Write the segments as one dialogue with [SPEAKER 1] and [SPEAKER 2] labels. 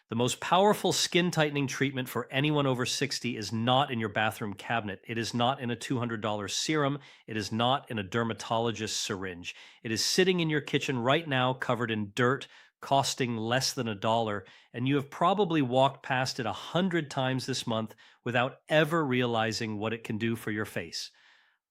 [SPEAKER 1] The most powerful skin tightening treatment for anyone over 60 is not in your bathroom cabinet. It is not in a $200 serum. It is not in a dermatologist's syringe. It is sitting in your kitchen right now, covered in dirt, costing less than $1. And you have probably walked past it 100 times this month without ever realizing what it can do for your face.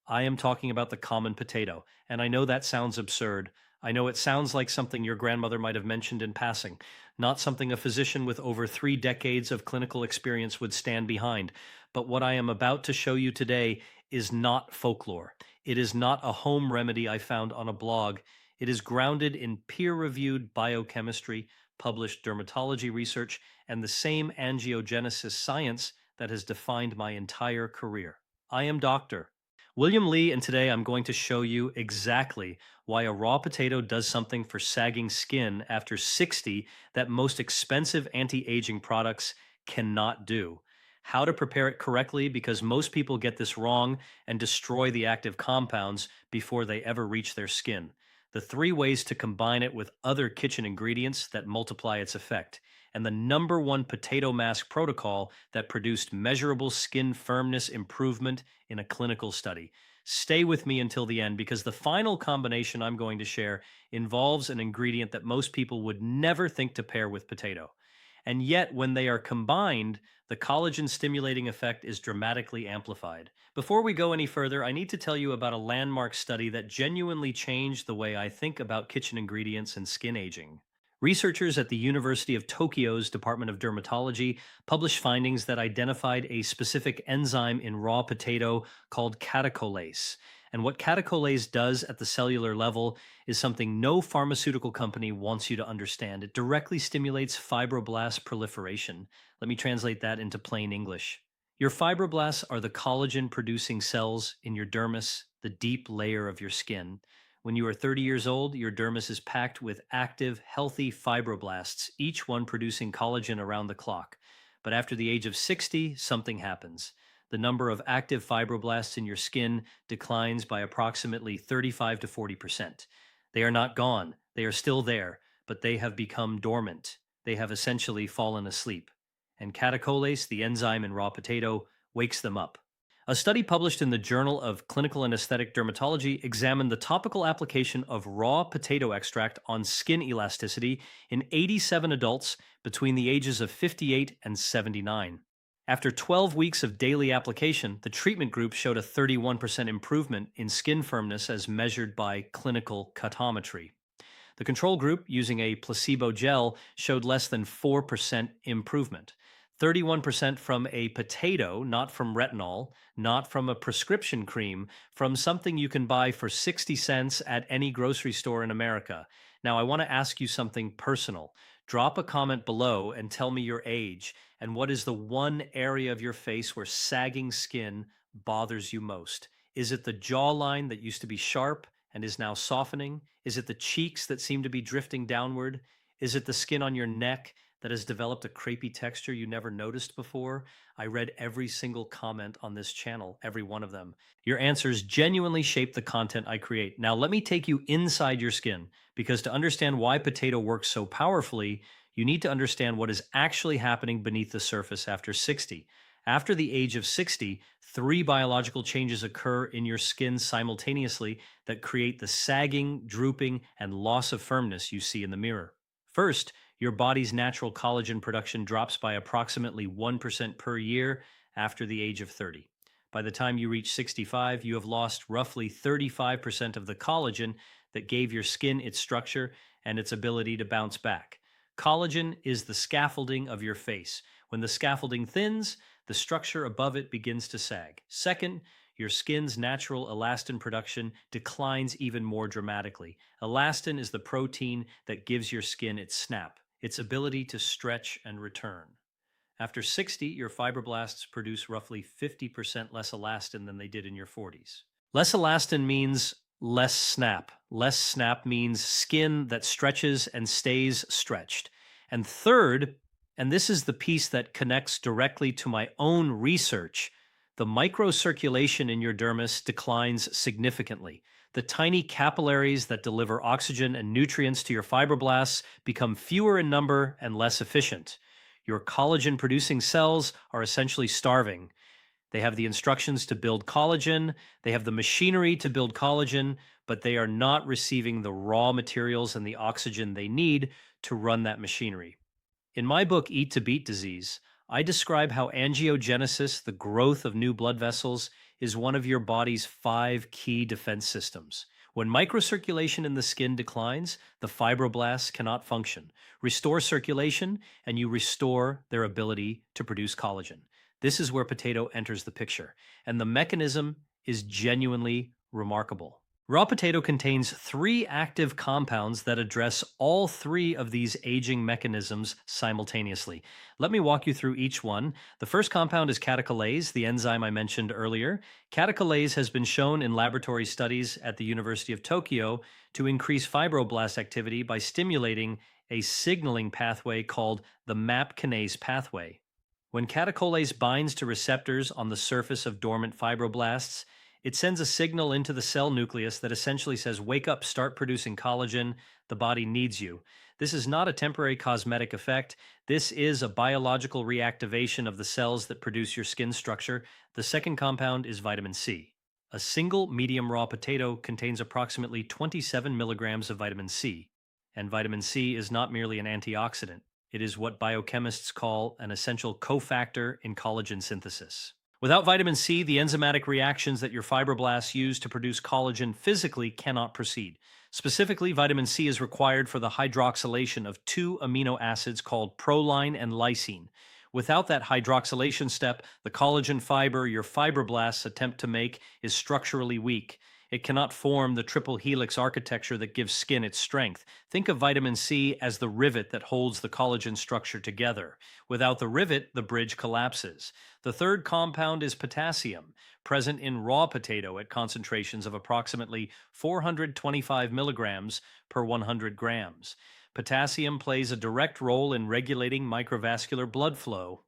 [SPEAKER 1] I am talking about the common potato. And I know that sounds absurd. I know it sounds like something your grandmother might have mentioned in passing, not something a physician with over 3 decades of clinical experience would stand behind. But what I am about to show you today is not folklore. It is not a home remedy I found on a blog. It is grounded in peer reviewed biochemistry, published dermatology research, and the same angiogenesis science that has defined my entire career. I am Dr. William Lee, and today I'm going to show you exactly why a raw potato does something for sagging skin after 60 that most expensive anti-aging products cannot do. How to prepare it correctly, because most people get this wrong and destroy the active compounds before they ever reach their skin. The 3 ways to combine it with other kitchen ingredients that multiply its effect, and the #1 potato mask protocol that produced measurable skin firmness improvement in a clinical study. Stay with me until the end, because the final combination I'm going to share involves an ingredient that most people would never think to pair with potato. And yet, when they are combined, the collagen stimulating effect is dramatically amplified. Before we go any further, I need to tell you about a landmark study that genuinely changed the way I think about kitchen ingredients and skin aging. Researchers at the University of Tokyo's Department of Dermatology published findings that identified a specific enzyme in raw potato called catecholase. And what catecholase does at the cellular level is something no pharmaceutical company wants you to understand. It directly stimulates fibroblast proliferation. Let me translate that into plain English. Your fibroblasts are the collagen producing cells in your dermis, the deep layer of your skin. When you are 30 years old, your dermis is packed with active, healthy fibroblasts, each one producing collagen around the clock. But after the age of 60, something happens. The number of active fibroblasts in your skin declines by approximately 35 to 40%. They are not gone, they are still there, but they have become dormant. They have essentially fallen asleep. And catecholase, the enzyme in raw potato, wakes them up. A study published in the Journal of Clinical and Aesthetic Dermatology examined the topical application of raw potato extract on skin elasticity in 87 adults between the ages of 58 and 79. After 12 weeks of daily application, the treatment group showed a 31% improvement in skin firmness as measured by clinical cutometry. The control group, using a placebo gel, showed less than 4% improvement. 31% from a potato, not from retinol, not from a prescription cream, from something you can buy for 60 cents at any grocery store in America. Now, I want to ask you something personal. Drop a comment below and tell me your age and what is the one area of your face where sagging skin bothers you most. Is it the jawline that used to be sharp and is now softening? Is it the cheeks that seem to be drifting downward? Is it the skin on your neck that has developed a crepey texture you never noticed before? I read every single comment on this channel, every one of them. Your answers genuinely shape the content I create. Now, let me take you inside your skin, because to understand why potato works so powerfully, you need to understand what is actually happening beneath the surface after 60. After the age of 60, 3 biological changes occur in your skin simultaneously that create the sagging, drooping, and loss of firmness you see in the mirror. First, your body's natural collagen production drops by approximately 1% per year after the age of 30. By the time you reach 65, you have lost roughly 35% of the collagen that gave your skin its structure and its ability to bounce back. Collagen is the scaffolding of your face. When the scaffolding thins, the structure above it begins to sag. Second, your skin's natural elastin production declines even more dramatically. Elastin is the protein that gives your skin its snap, its ability to stretch and return. After 60, your fibroblasts produce roughly 50% less elastin than they did in your 40s. Less elastin means less snap. Less snap means skin that stretches and stays stretched. And third, and this is the piece that connects directly to my own research, the microcirculation in your dermis declines significantly. The tiny capillaries that deliver oxygen and nutrients to your fibroblasts become fewer in number and less efficient. Your collagen producing cells are essentially starving. They have the instructions to build collagen, they have the machinery to build collagen, but they are not receiving the raw materials and the oxygen they need to run that machinery. In my book, Eat to Beat Disease, I describe how angiogenesis, the growth of new blood vessels, is one of your body's five key defense systems. When microcirculation in the skin declines, the fibroblasts cannot function. Restore circulation, and you restore their ability to produce collagen. This is where potato enters the picture, and the mechanism is genuinely remarkable. Raw potato contains three active compounds that address all three of these aging mechanisms simultaneously. Let me walk you through each one. The first compound is catecholase, the enzyme I mentioned earlier. Catecholase has been shown in laboratory studies at the University of Tokyo to increase fibroblast activity by stimulating a signaling pathway called the MAP kinase pathway. When catecholase binds to receptors on the surface of dormant fibroblasts, it sends a signal into the cell nucleus that essentially says, wake up, start producing collagen, the body needs you. This is not a temporary cosmetic effect. This is a biological reactivation of the cells that produce your skin structure. The second compound is vitamin C. A single medium raw potato contains approximately 27 milligrams of vitamin C, and vitamin C is not merely an antioxidant. It is what biochemists call an essential cofactor in collagen synthesis. Without vitamin C, the enzymatic reactions that your fibroblasts use to produce collagen physically cannot proceed. Specifically, vitamin C is required for the hydroxylation of two amino acids called proline and lysine. Without that hydroxylation step, the collagen fiber your fibroblasts attempt to make is structurally weak. It cannot form the triple helix architecture that gives skin its strength. Think of vitamin C as the rivet that holds the collagen structure together. Without the rivet, the bridge collapses. The third compound is potassium, present in raw potato at concentrations of approximately 425 milligrams per 100 grams. Potassium plays a direct role in regulating microvascular blood flow.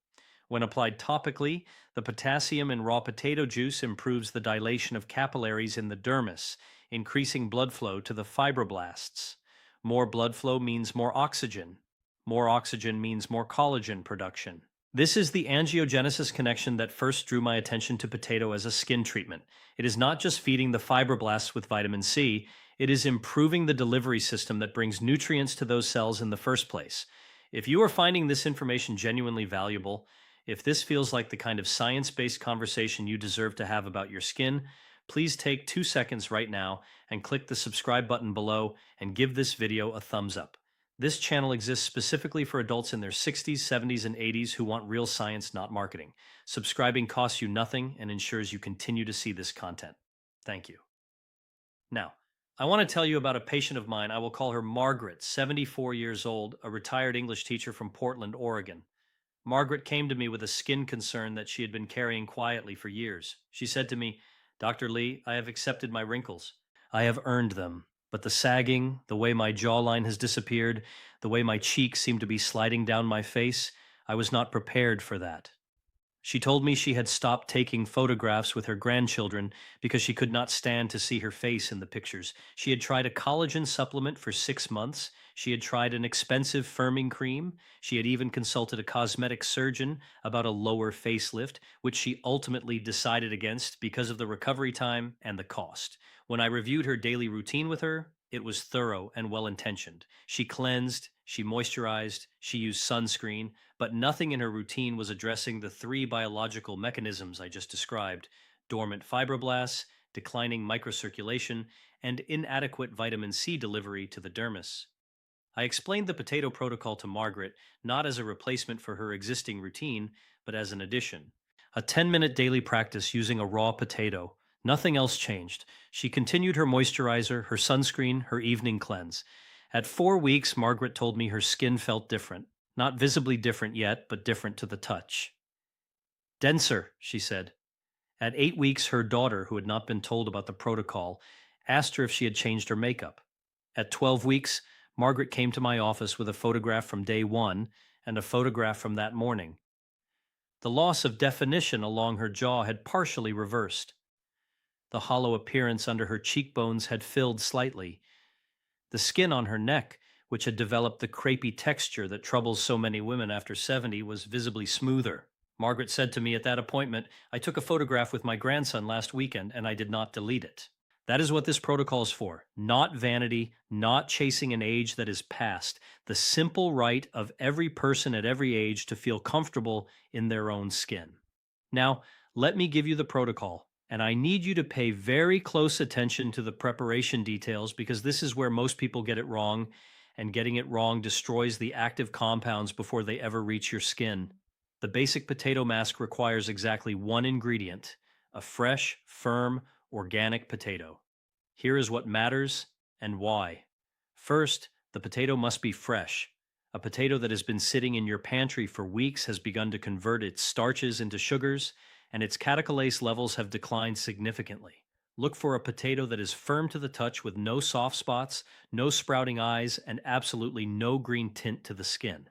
[SPEAKER 1] When applied topically, the potassium in raw potato juice improves the dilation of capillaries in the dermis, increasing blood flow to the fibroblasts. More blood flow means more oxygen. More oxygen means more collagen production. This is the angiogenesis connection that first drew my attention to potato as a skin treatment. It is not just feeding the fibroblasts with vitamin C, it is improving the delivery system that brings nutrients to those cells in the first place. If you are finding this information genuinely valuable, if this feels like the kind of science-based conversation you deserve to have about your skin, please take 2 seconds right now and click the subscribe button below and give this video a thumbs up. This channel exists specifically for adults in their 60s, 70s, and 80s who want real science, not marketing. Subscribing costs you nothing and ensures you continue to see this content. Thank you. Now, I want to tell you about a patient of mine. I will call her Margaret, 74 years old, a retired English teacher from Portland, Oregon. Margaret came to me with a skin concern that she had been carrying quietly for years. She said to me, Dr. Lee, I have accepted my wrinkles. I have earned them. But the sagging, the way my jawline has disappeared, the way my cheeks seem to be sliding down my face, I was not prepared for that. She told me she had stopped taking photographs with her grandchildren because she could not stand to see her face in the pictures. She had tried a collagen supplement for 6 months. She had tried an expensive firming cream. She had even consulted a cosmetic surgeon about a lower facelift, which she ultimately decided against because of the recovery time and the cost. When I reviewed her daily routine with her, it was thorough and well-intentioned. She cleansed, she moisturized, she used sunscreen, but nothing in her routine was addressing the three biological mechanisms I just described: dormant fibroblasts, declining microcirculation, and inadequate vitamin C delivery to the dermis. I explained the potato protocol to Margaret not as a replacement for her existing routine, but as an addition. A 10-minute daily practice using a raw potato. Nothing else changed. She continued her moisturizer, her sunscreen, her evening cleanse. At 4 weeks, Margaret told me her skin felt different. Not visibly different yet, but different to the touch. Denser, she said. At 8 weeks, her daughter, who had not been told about the protocol, asked her if she had changed her makeup. At 12 weeks, Margaret came to my office with a photograph from day one and a photograph from that morning. The loss of definition along her jaw had partially reversed. The hollow appearance under her cheekbones had filled slightly. The skin on her neck which had developed the crepey texture that troubles so many women after 70, was visibly smoother. Margaret said to me at that appointment, "I took a photograph with my grandson last weekend and I did not delete it." That is what this protocol is for. Not vanity, not chasing an age that is past. The simple right of every person at every age to feel comfortable in their own skin. Now, let me give you the protocol, and I need you to pay very close attention to the preparation details because this is where most people get it wrong, and getting it wrong destroys the active compounds before they ever reach your skin. The basic potato mask requires exactly one ingredient: a fresh, firm, organic potato. Here is what matters and why. First, the potato must be fresh. A potato that has been sitting in your pantry for weeks has begun to convert its starches into sugars, and its catecholase levels have declined significantly. Look for a potato that is firm to the touch with no soft spots, no sprouting eyes, and absolutely no green tint to the skin.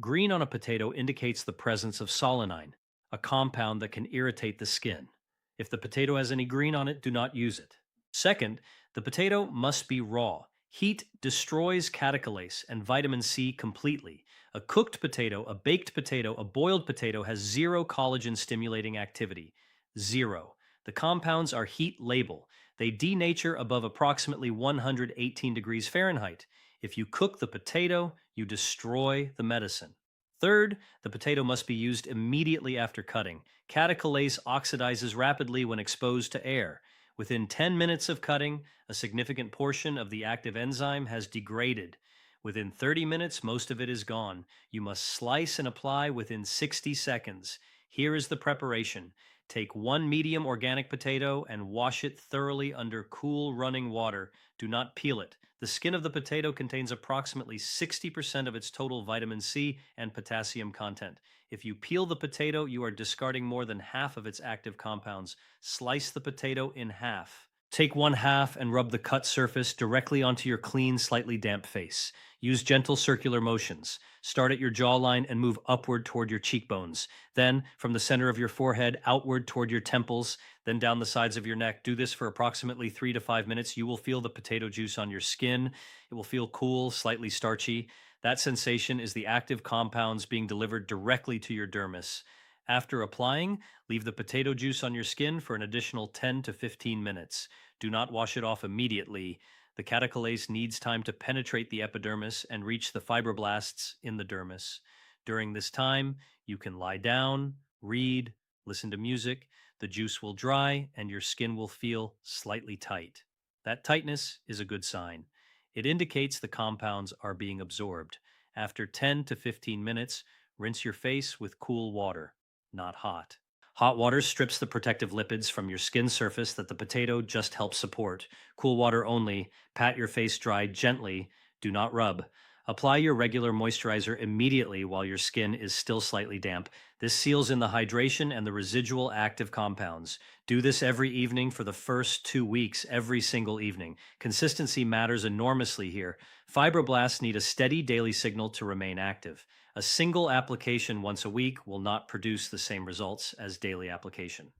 [SPEAKER 1] Green on a potato indicates the presence of solanine, a compound that can irritate the skin. If the potato has any green on it, do not use it. Second, the potato must be raw. Heat destroys catecholase and vitamin C completely. A cooked potato, a baked potato, a boiled potato has zero collagen stimulating activity. Zero. The compounds are heat labile. They denature above approximately 118 degrees Fahrenheit. If you cook the potato, you destroy the medicine. Third, the potato must be used immediately after cutting. Catecholase oxidizes rapidly when exposed to air. Within 10 minutes of cutting, a significant portion of the active enzyme has degraded. Within 30 minutes, most of it is gone. You must slice and apply within 60 seconds. Here is the preparation. Take one medium organic potato and wash it thoroughly under cool running water. Do not peel it. The skin of the potato contains approximately 60% of its total vitamin C and potassium content. If you peel the potato, you are discarding more than half of its active compounds. Slice the potato in half. Take one half and rub the cut surface directly onto your clean, slightly damp face. Use gentle circular motions. Start at your jawline and move upward toward your cheekbones. Then, from the center of your forehead, outward toward your temples, then down the sides of your neck. Do this for approximately 3 to 5 minutes. You will feel the potato juice on your skin. It will feel cool, slightly starchy. That sensation is the active compounds being delivered directly to your dermis. After applying, leave the potato juice on your skin for an additional 10 to 15 minutes. Do not wash it off immediately. The catecholase needs time to penetrate the epidermis and reach the fibroblasts in the dermis. During this time, you can lie down, read, listen to music. The juice will dry and your skin will feel slightly tight. That tightness is a good sign. It indicates the compounds are being absorbed. After 10 to 15 minutes, rinse your face with cool water, not hot. Hot water strips the protective lipids from your skin surface that the potato just helps support. Cool water only. Pat your face dry gently. Do not rub. Apply your regular moisturizer immediately while your skin is still slightly damp. This seals in the hydration and the residual active compounds. Do this every evening for the first 2 weeks, every single evening. Consistency matters enormously here. Fibroblasts need a steady daily signal to remain active. A single application once a week will not produce the same results as daily application.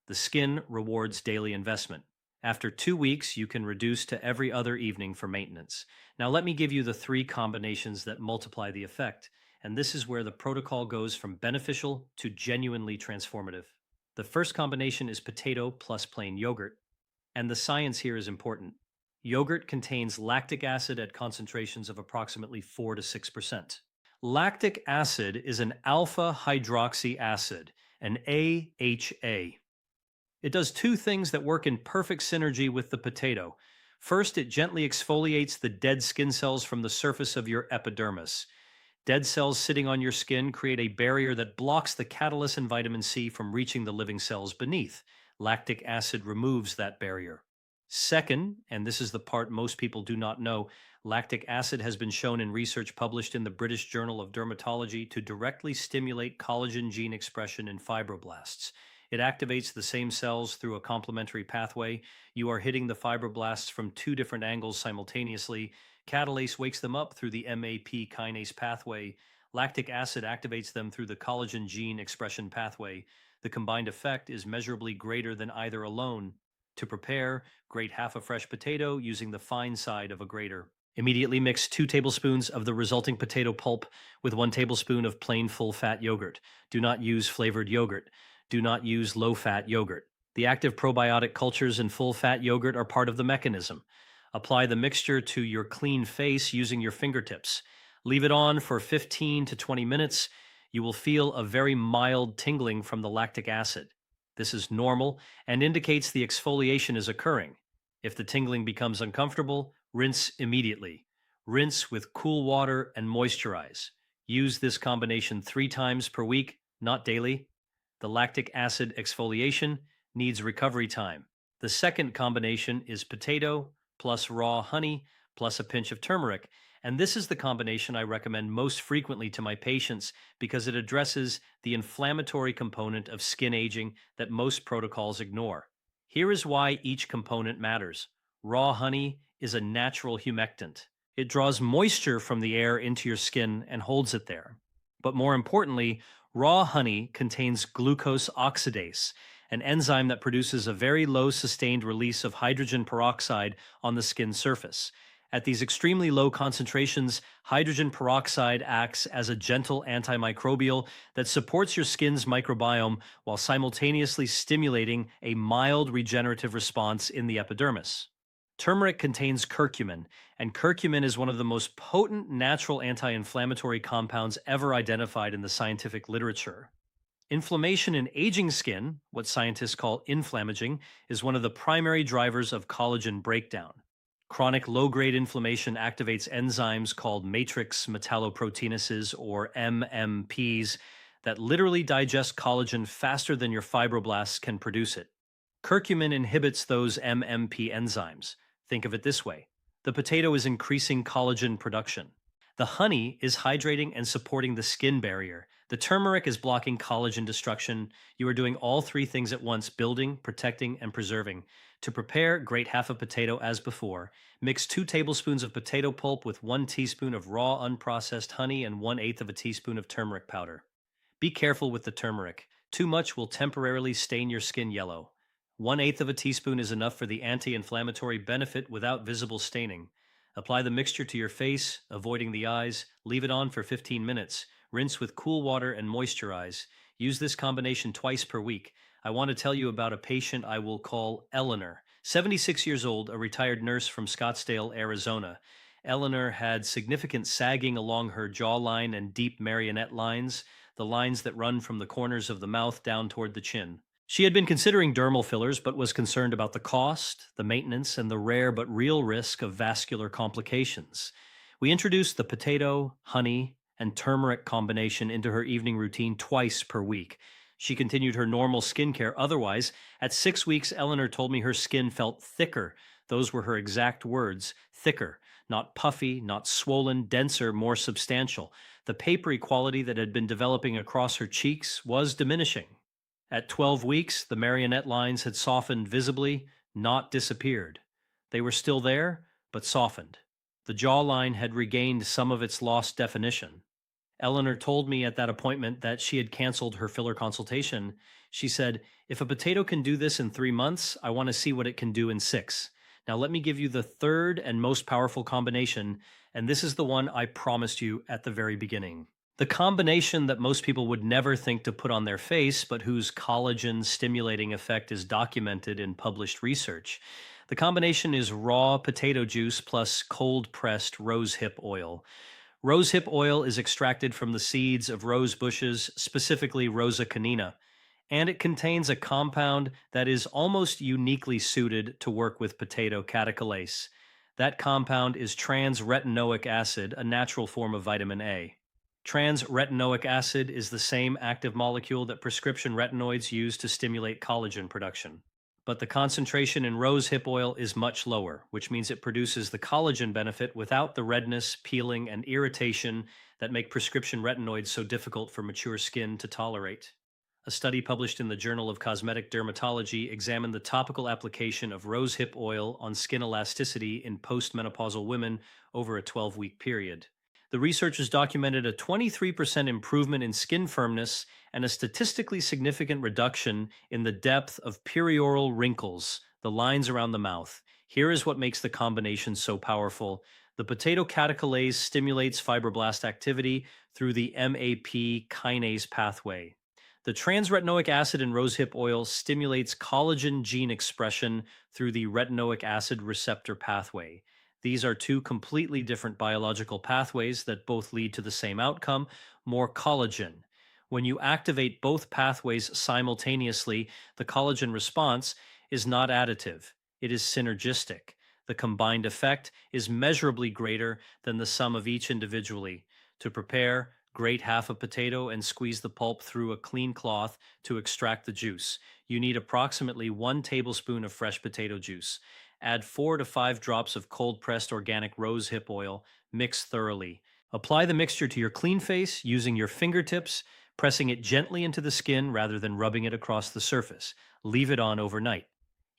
[SPEAKER 1] The skin rewards daily investment. After 2 weeks, you can reduce to every other evening for maintenance. Now, let me give you the three combinations that multiply the effect. And this is where the protocol goes from beneficial to genuinely transformative. The first combination is potato plus plain yogurt. And the science here is important. Yogurt contains lactic acid at concentrations of approximately 4 to 6%. Lactic acid is an alpha hydroxy acid, an AHA. It does two things that work in perfect synergy with the potato. First, it gently exfoliates the dead skin cells from the surface of your epidermis. Dead cells sitting on your skin create a barrier that blocks the catalyst and vitamin C from reaching the living cells beneath. Lactic acid removes that barrier. Second, and this is the part most people do not know, lactic acid has been shown in research published in the British Journal of Dermatology to directly stimulate collagen gene expression in fibroblasts. It activates the same cells through a complementary pathway. You are hitting the fibroblasts from two different angles simultaneously. Catalase wakes them up through the MAP kinase pathway. Lactic acid activates them through the collagen gene expression pathway. The combined effect is measurably greater than either alone. To prepare, grate half a fresh potato using the fine side of a grater. Immediately mix 2 tablespoons of the resulting potato pulp with 1 tablespoon of plain full fat yogurt. Do not use flavored yogurt. Do not use low fat yogurt. The active probiotic cultures in full fat yogurt are part of the mechanism. Apply the mixture to your clean face using your fingertips. Leave it on for 15 to 20 minutes. You will feel a very mild tingling from the lactic acid. This is normal and indicates the exfoliation is occurring. If the tingling becomes uncomfortable, rinse immediately. Rinse with cool water and moisturize. Use this combination 3 times per week, not daily. The lactic acid exfoliation needs recovery time. The second combination is potato plus raw honey plus a pinch of turmeric. And this is the combination I recommend most frequently to my patients because it addresses the inflammatory component of skin aging that most protocols ignore. Here is why each component matters. Raw honey is a natural humectant. It draws moisture from the air into your skin and holds it there. But more importantly, raw honey contains glucose oxidase, an enzyme that produces a very low sustained release of hydrogen peroxide on the skin surface. At these extremely low concentrations, hydrogen peroxide acts as a gentle antimicrobial that supports your skin's microbiome while simultaneously stimulating a mild regenerative response in the epidermis. Turmeric contains curcumin, and curcumin is one of the most potent natural anti-inflammatory compounds ever identified in the scientific literature. Inflammation in aging skin, what scientists call inflammaging, is one of the primary drivers of collagen breakdown. Chronic low-grade inflammation activates enzymes called matrix metalloproteinases, or MMPs, that literally digest collagen faster than your fibroblasts can produce it. Curcumin inhibits those MMP enzymes. Think of it this way: the potato is increasing collagen production. The honey is hydrating and supporting the skin barrier. The turmeric is blocking collagen destruction. You are doing all 3 things at once: building, protecting, and preserving. To prepare, grate half a potato as before. Mix 2 tablespoons of potato pulp with 1 teaspoon of raw unprocessed honey and 1/8 of a teaspoon of turmeric powder. Be careful with the turmeric. Too much will temporarily stain your skin yellow. 1/8 of a teaspoon is enough for the anti-inflammatory benefit without visible staining. Apply the mixture to your face, avoiding the eyes. Leave it on for 15 minutes. Rinse with cool water and moisturize. Use this combination twice per week. I want to tell you about a patient I will call Eleanor, 76 years old, a retired nurse from Scottsdale, Arizona. Eleanor had significant sagging along her jawline and deep marionette lines, the lines that run from the corners of the mouth down toward the chin. She had been considering dermal fillers, but was concerned about the cost, the maintenance, and the rare but real risk of vascular complications. We introduced the potato, honey, and turmeric combination into her evening routine twice per week. She continued her normal skincare. Otherwise, at 6 weeks, Eleanor told me her skin felt thicker. Those were her exact words: thicker, not puffy, not swollen, denser, more substantial. The papery quality that had been developing across her cheeks was diminishing. At 12 weeks, the marionette lines had softened visibly, not disappeared. They were still there, but softened. The jawline had regained some of its lost definition. Eleanor told me at that appointment that she had canceled her filler consultation. She said, "If a potato can do this in 3 months, I want to see what it can do in 6. Now let me give you the third and most powerful combination, and this is the one I promised you at the very beginning. The combination that most people would never think to put on their face, but whose collagen stimulating effect is documented in published research. The combination is raw potato juice plus cold pressed rosehip oil. Rosehip oil is extracted from the seeds of rose bushes, specifically Rosa canina, and it contains a compound that is almost uniquely suited to work with potato catecholase. That compound is trans-retinoic acid, a natural form of vitamin A. Trans-retinoic acid is the same active molecule that prescription retinoids use to stimulate collagen production. But the concentration in rosehip oil is much lower, which means it produces the collagen benefit without the redness, peeling, and irritation that make prescription retinoids so difficult for mature skin to tolerate. A study published in the Journal of Cosmetic Dermatology examined the topical application of rosehip oil on skin elasticity in postmenopausal women over a 12-week period. The researchers documented a 23% improvement in skin firmness and a statistically significant reduction in the depth of perioral wrinkles, the lines around the mouth. Here is what makes the combination so powerful. The potato catecholase stimulates fibroblast activity through the MAP kinase pathway. The transretinoic acid in rosehip oil stimulates collagen gene expression through the retinoic acid receptor pathway. These are two completely different biological pathways that both lead to the same outcome, more collagen. When you activate both pathways simultaneously, the collagen response is not additive, it is synergistic. The combined effect is measurably greater than the sum of each individually. To prepare, grate half a potato and squeeze the pulp through a clean cloth to extract the juice. You need approximately 1 tablespoon of fresh potato juice. Add 4 to 5 drops of cold pressed organic rosehip oil. Mix thoroughly. Apply the mixture to your clean face using your fingertips, pressing it gently into the skin rather than rubbing it across the surface. Leave it on overnight.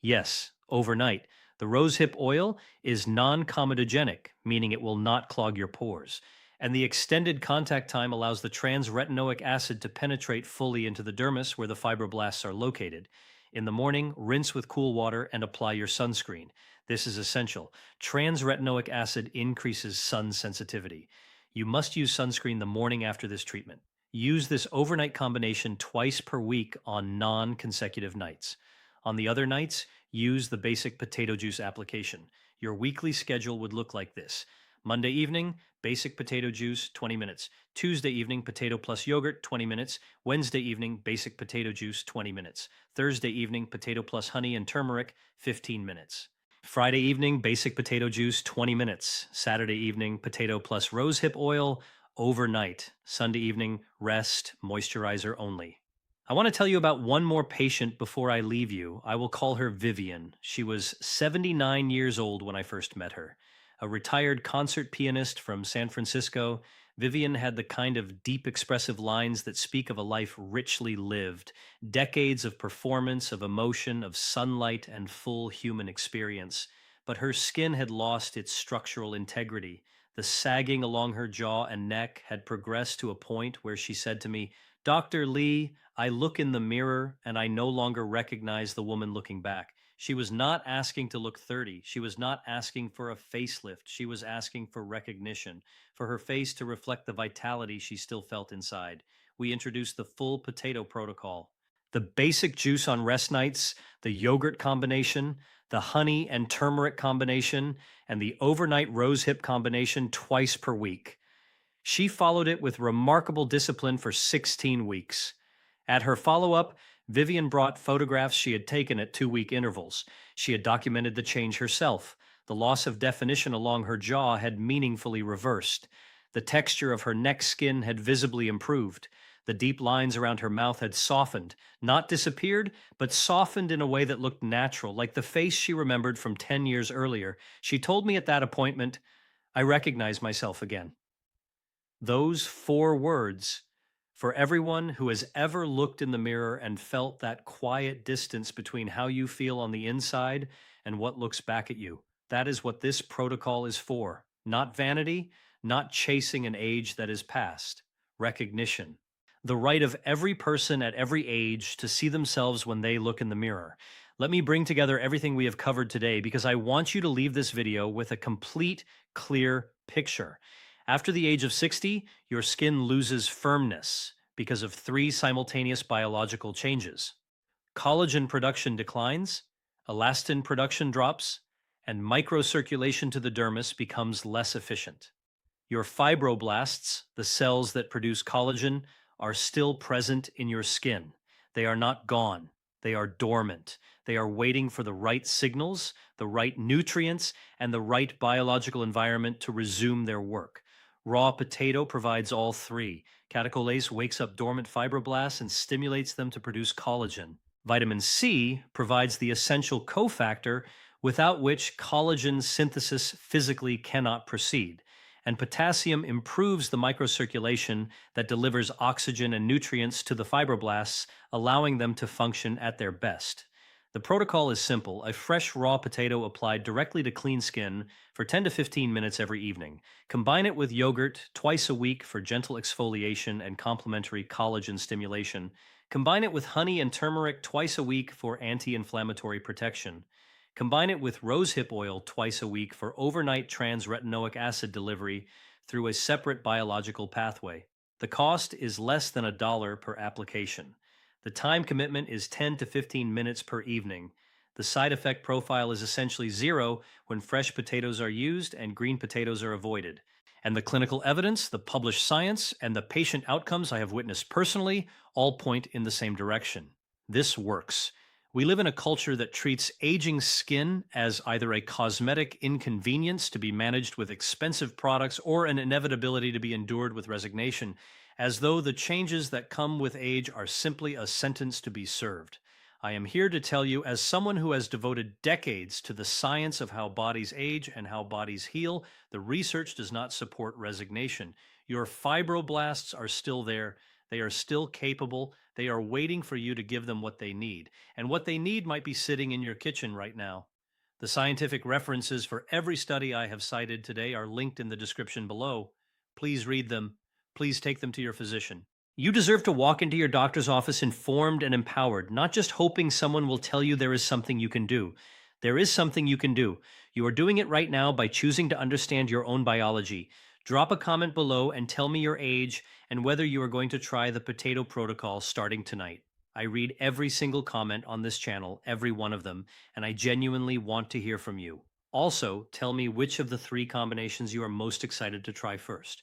[SPEAKER 1] Yes, overnight. The rosehip oil is non comedogenic, meaning it will not clog your pores. And the extended contact time allows the trans-retinoic acid to penetrate fully into the dermis where the fibroblasts are located. In the morning, rinse with cool water and apply your sunscreen. This is essential. Trans-retinoic acid increases sun sensitivity. You must use sunscreen the morning after this treatment. Use this overnight combination twice per week on non consecutive nights. On the other nights, use the basic potato juice application. Your weekly schedule would look like this: Monday evening, basic potato juice, 20 minutes. Tuesday evening, potato plus yogurt, 20 minutes. Wednesday evening, basic potato juice, 20 minutes. Thursday evening, potato plus honey and turmeric, 15 minutes. Friday evening, basic potato juice, 20 minutes. Saturday evening, potato plus rosehip oil, overnight. Sunday evening, rest, moisturizer only. I want to tell you about one more patient before I leave you. I will call her Vivian. She was 79 years old when I first met her. A retired concert pianist from San Francisco, Vivian had the kind of deep expressive lines that speak of a life richly lived, decades of performance, of emotion, of sunlight, and full human experience. But her skin had lost its structural integrity. The sagging along her jaw and neck had progressed to a point where she said to me, "Dr. Lee, I look in the mirror and I no longer recognize the woman looking back." She was not asking to look 30. She was not asking for a facelift. She was asking for recognition, for her face to reflect the vitality she still felt inside. We introduced the full potato protocol: the basic juice on rest nights, the yogurt combination, the honey and turmeric combination, and the overnight rosehip combination twice per week. She followed it with remarkable discipline for 16 weeks. At her follow up, Vivian brought photographs she had taken at 2 week intervals. She had documented the change herself. The loss of definition along her jaw had meaningfully reversed. The texture of her neck skin had visibly improved. The deep lines around her mouth had softened, not disappeared, but softened in a way that looked natural, like the face she remembered from 10 years earlier. She told me at that appointment, "I recognize myself again." Those 4 words, for everyone who has ever looked in the mirror and felt that quiet distance between how you feel on the inside and what looks back at you. That is what this protocol is for. Not vanity, not chasing an age that is past. Recognition. The right of every person at every age to see themselves when they look in the mirror. Let me bring together everything we have covered today because I want you to leave this video with a complete, clear picture. After the age of 60, your skin loses firmness because of 3 simultaneous biological changes. Collagen production declines, elastin production drops, and microcirculation to the dermis becomes less efficient. Your fibroblasts, the cells that produce collagen, are still present in your skin. They are not gone. They are dormant. They are waiting for the right signals, the right nutrients, and the right biological environment to resume their work. Raw potato provides all 3. Catecholase wakes up dormant fibroblasts and stimulates them to produce collagen. Vitamin C provides the essential cofactor without which collagen synthesis physically cannot proceed. And potassium improves the microcirculation that delivers oxygen and nutrients to the fibroblasts, allowing them to function at their best. The protocol is simple: a fresh raw potato applied directly to clean skin for 10 to 15 minutes every evening. Combine it with yogurt twice a week for gentle exfoliation and complementary collagen stimulation. Combine it with honey and turmeric twice a week for anti-inflammatory protection. Combine it with rosehip oil twice a week for overnight trans-retinoic acid delivery through a separate biological pathway. The cost is less than $1 per application. The time commitment is 10 to 15 minutes per evening. The side effect profile is essentially zero when fresh potatoes are used and green potatoes are avoided. And the clinical evidence, the published science, and the patient outcomes I have witnessed personally all point in the same direction. This works. We live in a culture that treats aging skin as either a cosmetic inconvenience to be managed with expensive products or an inevitability to be endured with resignation, as though the changes that come with age are simply a sentence to be served. I am here to tell you, as someone who has devoted decades to the science of how bodies age and how bodies heal, the research does not support resignation. Your fibroblasts are still there. They are still capable. They are waiting for you to give them what they need. And what they need might be sitting in your kitchen right now. The scientific references for every study I have cited today are linked in the description below. Please read them. Please take them to your physician. You deserve to walk into your doctor's office informed and empowered, not just hoping someone will tell you there is something you can do. There is something you can do. You are doing it right now by choosing to understand your own biology. Drop a comment below and tell me your age and whether you are going to try the potato protocol starting tonight. I read every single comment on this channel, every one of them, and I genuinely want to hear from you. Also, tell me which of the three combinations you are most excited to try first.